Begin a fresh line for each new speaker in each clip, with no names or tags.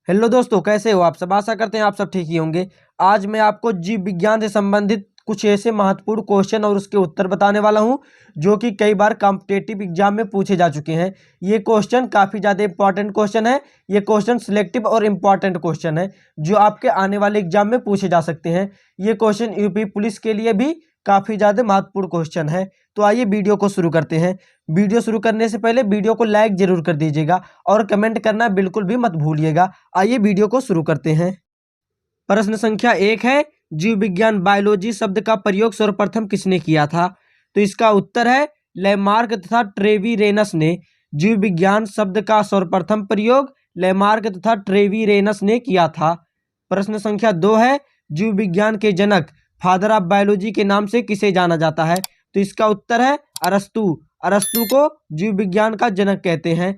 Hello दोस्तों, कैसे हो आप सब। आशा करते हैं आप सब ठीक ही होंगे। आज मैं आपको जीव विज्ञान से संबंधित कुछ ऐसे महत्वपूर्ण क्वेश्चन और उसके उत्तर बताने वाला हूं जो कि कई बार कॉम्पिटेटिव एग्जाम में पूछे जा चुके हैं। ये क्वेश्चन काफ़ी ज़्यादा इंपॉर्टेंट क्वेश्चन है। ये क्वेश्चन सिलेक्टिव और इम्पॉर्टेंट क्वेश्चन है जो आपके आने वाले एग्जाम में पूछे जा सकते हैं। ये क्वेश्चन यूपी पुलिस के लिए भी काफ़ी ज़्यादा महत्वपूर्ण क्वेश्चन है। तो आइए वीडियो को शुरू करते हैं। वीडियो शुरू करने से पहले वीडियो को लाइक जरूर कर दीजिएगा और कमेंट करना बिल्कुल भी मत भूलिएगा। आइए वीडियो को शुरू करते हैं। प्रश्न संख्या 1 है, जीव विज्ञान बायोलॉजी शब्द का प्रयोग सर्वप्रथम किसने किया था। तो इसका उत्तर है लैमार्क तथा ट्रेवीरेनस ने। जीव विज्ञान शब्द का सर्वप्रथम प्रयोग लैमार्क तथा ट्रेवीरेनस ने किया था। प्रश्न संख्या 2 है, जीव विज्ञान के जनक फादर ऑफ बायोलॉजी के नाम से किसे जाना जाता है। तो इसका उत्तर है अरस्तु। अरस्तु को जीव विज्ञान का जनक कहते हैं।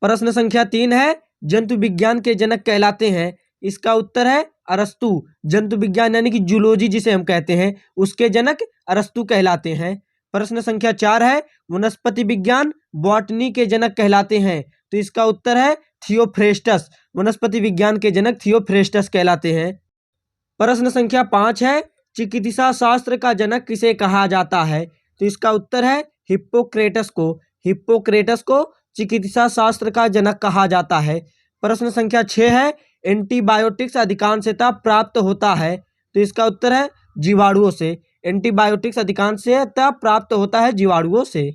प्रश्न संख्या 3 है, जंतु विज्ञान के जनक कहलाते हैं। इसका उत्तर है अरस्तु। जंतु विज्ञान यानी कि जूलॉजी जिसे हम कहते हैं, उसके जनक अरस्तु कहलाते हैं। प्रश्न संख्या 4 है, वनस्पति विज्ञान बॉटनी के जनक कहलाते हैं। तो इसका उत्तर है थियोफ्रेस्टस। वनस्पति विज्ञान के जनक थियोफ्रेस्टस कहलाते हैं। प्रश्न संख्या 5 है, चिकित्सा शास्त्र का जनक किसे कहा जाता है। तो इसका उत्तर है हिप्पोक्रेटस को। हिप्पोक्रेटस को चिकित्सा शास्त्र का जनक कहा जाता है। प्रश्न संख्या 6 है, एंटीबायोटिक्स अधिकांशतः प्राप्त होता है। तो इसका उत्तर है जीवाणुओं से। एंटीबायोटिक्स अधिकांशतः प्राप्त होता है जीवाणुओं से।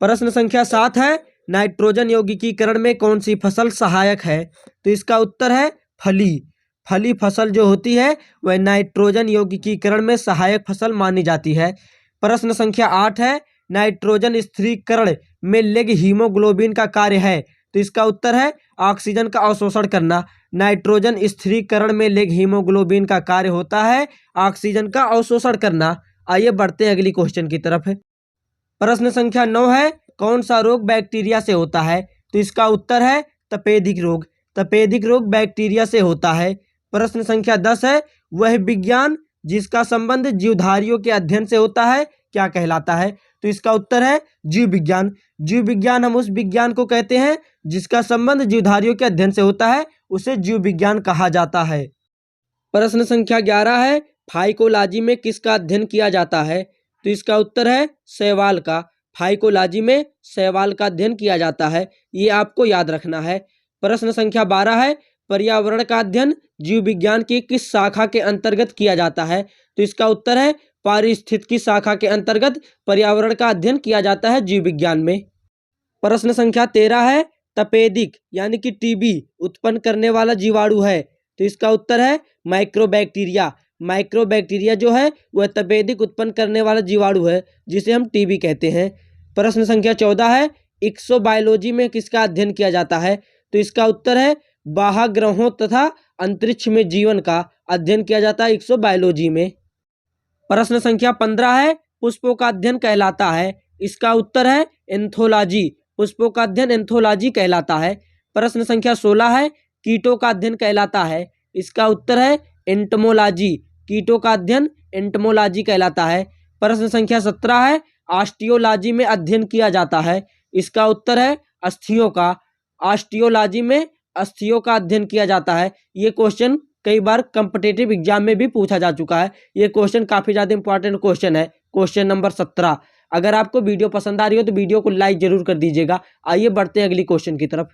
प्रश्न संख्या 7 है, नाइट्रोजन यौगिकीकरण में कौन सी फसल सहायक है। तो इसका उत्तर है फली। फली फसल जो होती है वह नाइट्रोजन यौगिकीकरण में सहायक फसल मानी जाती है। प्रश्न संख्या 8 है, नाइट्रोजन स्थिरीकरण में लेग हीमोग्लोबिन का कार्य है। तो इसका उत्तर है ऑक्सीजन का अवशोषण करना। नाइट्रोजन स्थिरीकरण में लेग हीमोग्लोबिन का कार्य होता है ऑक्सीजन का अवशोषण करना। आइए बढ़ते हैं अगली क्वेश्चन की तरफ। प्रश्न संख्या 9 है, कौन सा रोग बैक्टीरिया से होता है। तो इसका उत्तर है तपेदिक रोग। तपेदिक रोग बैक्टीरिया से होता है। प्रश्न संख्या 10 है, वह विज्ञान जिसका संबंध जीवधारियों के अध्ययन से होता है क्या कहलाता है। तो इसका उत्तर है जीव विज्ञान। जीव विज्ञान हम उस विज्ञान को कहते हैं जिसका संबंध जीवधारियों के अध्ययन से होता है, उसे जीव विज्ञान कहा जाता है। प्रश्न संख्या 11 है, फाइकोलॉजी में किसका अध्ययन किया जाता है। तो इसका उत्तर है शैवाल का। फाइकोलॉजी में शैवाल का अध्ययन किया जाता है, ये आपको याद रखना है। प्रश्न संख्या 12 है, पर्यावरण का अध्ययन जीव विज्ञान की किस शाखा के अंतर्गत किया जाता है। तो इसका उत्तर है पारिस्थितिकी शाखा के अंतर्गत पर्यावरण का अध्ययन किया जाता है जीव विज्ञान में। प्रश्न संख्या 13 है, तपेदिक यानी कि टीबी उत्पन्न करने वाला जीवाणु है। तो इसका उत्तर है माइक्रोबैक्टीरिया। माइक्रोबैक्टीरिया जो है वह तपेदिक उत्पन्न करने वाला जीवाणु है जिसे हम टीबी कहते हैं। प्रश्न संख्या 14 है, इक्सोबायोलॉजी में किसका अध्ययन किया जाता है। तो इसका उत्तर है बाह्य ग्रहों तथा अंतरिक्ष में जीवन का अध्ययन किया जाता है इक्सोबायोलॉजी में। प्रश्न संख्या 15 है, पुष्पों का अध्ययन कहलाता है। इसका उत्तर है एंथोलॉजी। पुष्पों का अध्ययन एंथोलॉजी कहलाता है। प्रश्न संख्या 16 है, कीटों का अध्ययन कहलाता है। इसका उत्तर है एंटमोलॉजी। कीटों का अध्ययन एंटमोलॉजी कहलाता है। प्रश्न संख्या 17 है, ऑस्टियोलॉजी में अध्ययन किया जाता है। इसका उत्तर है अस्थियों का। ऑस्टियोलॉजी में अस्थियों का अध्ययन किया जाता है। ये क्वेश्चन कई बार कॉम्पिटिटिव एग्जाम में भी पूछा जा चुका है। ये क्वेश्चन काफ़ी ज़्यादा इंपॉर्टेंट क्वेश्चन है। Question number 17। अगर आपको वीडियो पसंद आ रही हो तो वीडियो को लाइक जरूर कर दीजिएगा। आइए बढ़ते हैं अगली क्वेश्चन की तरफ।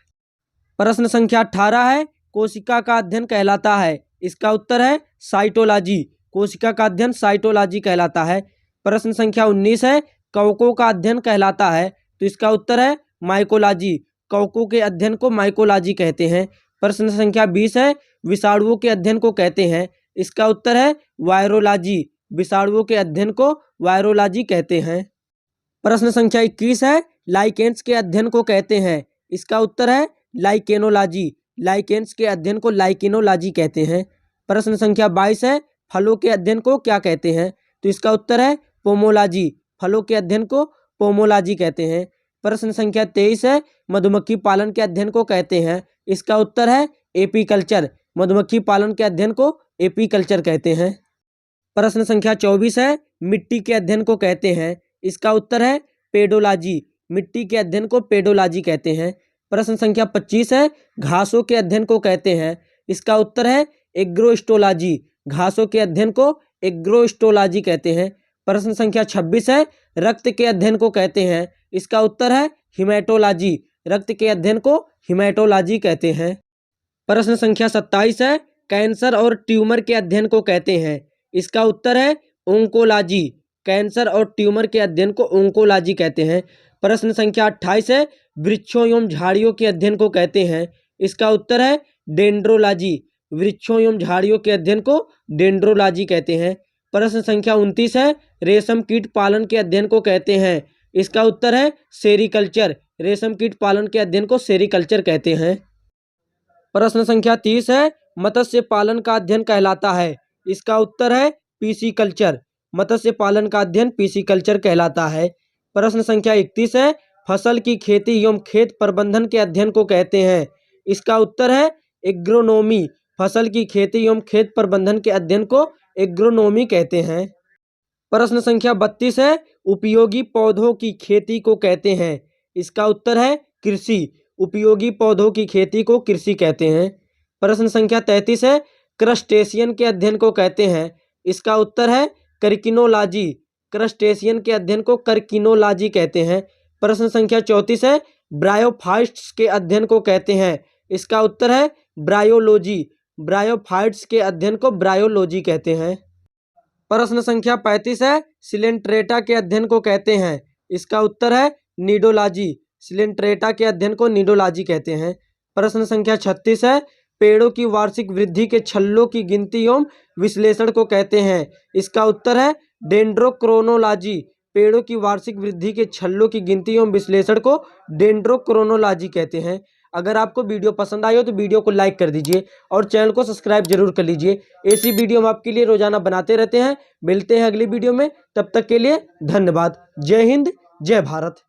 प्रश्न संख्या 18 है, कोशिका का अध्ययन कहलाता है। इसका उत्तर है साइटोलॉजी। कोशिका का अध्ययन साइटोलॉजी कहलाता है। प्रश्न संख्या 19 है, कवकों का अध्ययन कहलाता है। तो इसका उत्तर है माइकोलॉजी। कवकों के अध्ययन को माइकोलॉजी कहते हैं। प्रश्न संख्या 20 है, विषाणुओं के अध्ययन को कहते हैं। इसका उत्तर है वायरोलॉजी। विषाणुओं के अध्ययन को वायरोलॉजी कहते हैं। प्रश्न संख्या 21 है, लाइकेंस के अध्ययन को कहते हैं। इसका उत्तर है लाइकेनोलॉजी। लाइकेंस के अध्ययन को लाइकेनोलॉजी कहते हैं। प्रश्न संख्या 22 है, फलों के अध्ययन को क्या कहते हैं। तो इसका उत्तर है पोमोलॉजी। फलों के अध्ययन को पोमोलॉजी कहते हैं। प्रश्न संख्या 23 है, मधुमक्खी पालन के अध्ययन को कहते हैं। इसका उत्तर है एपीकल्चर। मधुमक्खी पालन के अध्ययन को एपीकल्चर कहते हैं। प्रश्न संख्या 24 है, मिट्टी के अध्ययन को कहते हैं। इसका उत्तर है पेडोलॉजी। मिट्टी के अध्ययन को पेडोलॉजी कहते हैं। प्रश्न संख्या 25 है, घासों के अध्ययन को कहते हैं। इसका उत्तर है एग्रोस्टोलॉजी। घासों के अध्ययन को एग्रोस्टोलॉजी कहते हैं। प्रश्न संख्या 26 है, रक्त के अध्ययन को कहते हैं। इसका उत्तर है हिमेटोलॉजी। रक्त के अध्ययन को हिमेटोलॉजी कहते हैं। प्रश्न संख्या 27 है, कैंसर और ट्यूमर के अध्ययन को कहते हैं। इसका उत्तर है ओंकोलॉजी। कैंसर और ट्यूमर के अध्ययन को ओंकोलॉजी कहते हैं। प्रश्न संख्या 28 है, वृक्षों एवं झाड़ियों के अध्ययन को कहते हैं। इसका उत्तर है डेंड्रोलॉजी। वृक्षों एवं झाड़ियों के अध्ययन को डेंड्रोलॉजी कहते हैं। प्रश्न संख्या 29 है, रेशम कीट पालन के अध्ययन को कहते हैं। इसका उत्तर है सेरीकल्चर। रेशम कीट पालन के अध्ययन को सेरीकल्चर कहते हैं। प्रश्न संख्या 30 है, मत्स्य पालन का अध्ययन कहलाता है। इसका उत्तर है पीसीकल्चर। मत्स्य पालन का अध्ययन पीसीकल्चर कहलाता है। प्रश्न संख्या 31 है, फसल की खेती एवं खेत प्रबंधन के अध्ययन को कहते हैं। इसका उत्तर है एग्रोनोमी। फसल की खेती एवं खेत प्रबंधन के अध्ययन को एग्रोनोमी कहते हैं। प्रश्न संख्या 32 है, उपयोगी पौधों की खेती को कहते हैं। इसका उत्तर है कृषि। उपयोगी पौधों की खेती को कृषि कहते हैं। प्रश्न संख्या 33 है, क्रस्टेशियन के अध्ययन को कहते हैं। इसका उत्तर है कर्किनोलॉजी। क्रस्टेशियन के अध्ययन को कर्किनोलॉजी कहते हैं। प्रश्न संख्या 34 है, ब्रायोफाइट्स के अध्ययन को कहते हैं। इसका उत्तर है ब्रायोलॉजी। ब्रायोफाइट्स के अध्ययन को ब्रायोलॉजी कहते हैं। प्रश्न संख्या 35 है, सिलेंट्रेटा के अध्ययन को कहते हैं। इसका उत्तर है नीडोलॉजी। सिलेंट्रेटा के अध्ययन को नीडोलॉजी कहते हैं। प्रश्न संख्या 36 है, पेड़ों की वार्षिक वृद्धि के छल्लों की गिनती एवं विश्लेषण को कहते हैं। इसका उत्तर है डेंड्रोक्रोनोलॉजी। पेड़ों की वार्षिक वृद्धि के छल्लों की गिनती एवं विश्लेषण को डेंड्रोक्रोनोलॉजी कहते हैं। अगर आपको वीडियो पसंद आई हो तो वीडियो को लाइक कर दीजिए और चैनल को सब्सक्राइब जरूर कर लीजिए। ऐसी वीडियो हम आपके लिए रोजाना बनाते रहते हैं। मिलते हैं अगली वीडियो में, तब तक के लिए धन्यवाद। जय हिंद, जय भारत।